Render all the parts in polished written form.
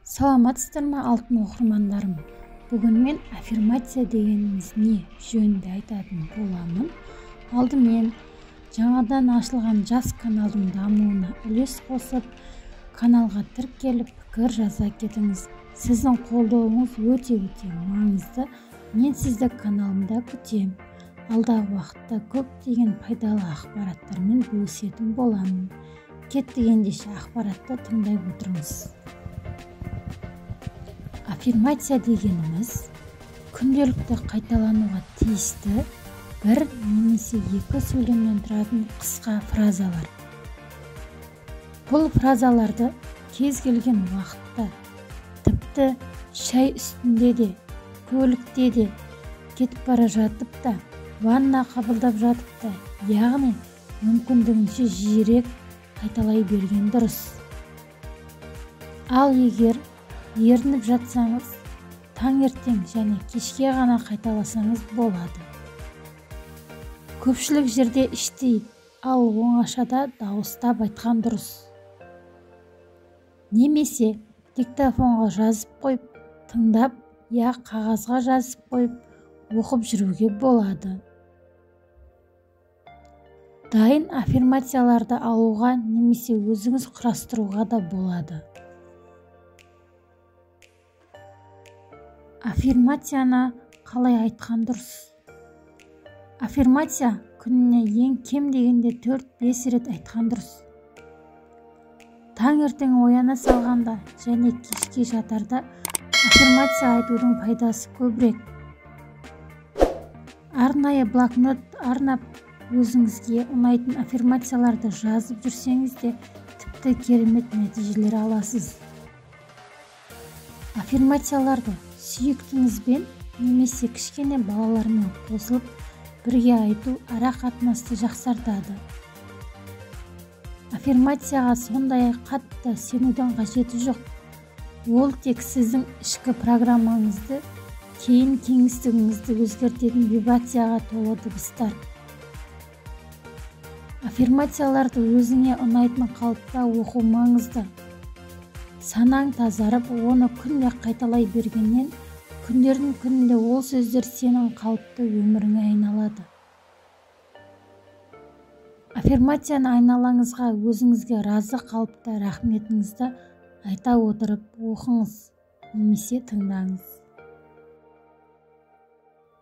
Саламатсыздар ма алтын оқырмандарым? Бүгін мен аффирмация дегеніміз не жөнінде айтатын боламын. Алдымен жаңадан ашылған жас каналдың дамуына үлес қосып, каналға тіркеліп пікір жаза кетіңіз. Сіздің қолдауыңыз өте маңызды. Мен сізді каналымда күтем. Алдағы уақытта көптеген пайдалы ақпараттармен бөлісетін боламын. Кетті ендеше ақпаратты тыңдай отырыңыз. Аффирмация дегеніміз күнделікті қайталануға тиісті бір немесе екі сөйлемнен тұратын қысқа фразалар. Бұл фразаларды кез келген уақытта, тіпті шай үстінде де, көлікте де, кетіп бара жатып та, ванна қабылдап жатып та, яғни мүмкіндігінше жиірек қайталай берген дұрыс. Ал егер ерініп жатсаңыз, таңертең және кешке ғана қайталасаңыз болады. Көпшілік жерде іштей, ал оңашада дауыстап айтқан дұрыс. Немесе диктофонға жазып қойып, тыңдап, қағазға жазып қойып, оқып жүруге болады. Дайын аффирмацияларды алуға немесе өзіңіз құрастыруға да болады. Аффирмацияны қалай айтқан дұрыс? Аффирмация күніне ең кем дегенде 4-5 рет айтқан дұрыс. Таңертең ояна салғанда және кешке жатарда аффирмация айтудың пайдасы көбірек. Арнайы блокнот арнап, өзіңізге ұнайтын аффирмацияларды жазып жүрсеңіз де тіпті керемет нәтижелер аласыз. Аффирмацияларды сүйіктіңізбен немесе кішкене балалармен қосылып бірге айту ара қатынасты жақсартады. Аффирмацияға сондай қатты сенудің қажеті жоқ. Ол тек сіздің ішкі программаңызды, кейін кеңістігіңізді өзгертетін вибрацияға толы дыбыстар. Аффирмацияларды өзіңе ұнайтын қалыпта оқу маңызды. Санаң тазарып, оны күнде қайталай бергеннен, күндердің күнінде ол сөздер сенің қалыпты өміріңе айналады. Аффирмацияны айналаңызға өзіңізге разы қалыпта рахметіңізді айта отырып оқыңыз немесе тыңдаңыз.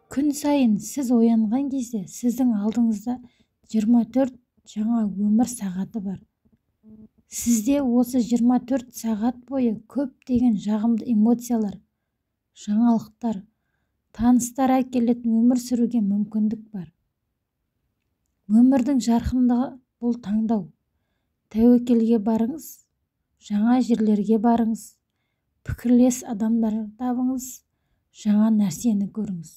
Күн сайын сіз оянған кезде сіздің алдыңызда 24 жаңа өмір сағаты бар. Сізде осы 24 сағат бойы көптеген жағымды эмоциялар, жаңалықтар, таныстар әкелетін өмір сүруге мүмкіндік бар. Өмірдің жарқындығы бұл таңдау. Тәуекелге барыңыз, жаңа жерлерге барыңыз, пікірлес адамдар табыңыз, жаңа нәрсені көріңіз.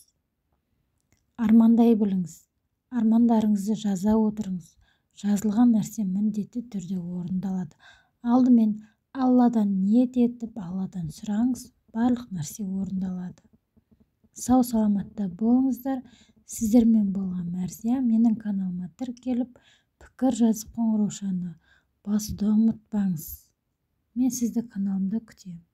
Армандай біліңіз, армандарыңызды жаза отырыңыз. Жазылған нәрсе міндетті түрде орындалады. Алдымен Алладан ниет етіп, Алладан сұраңыз, барлық нәрсе орындалады. Сау саламатта болыңыздар. Сіздермен болған Мәрзия. Менің каналыма тіркеліп, пікір жазып қоңыраушаны басуды ұмытпаңыз. Мен сізді каналымда күтемін.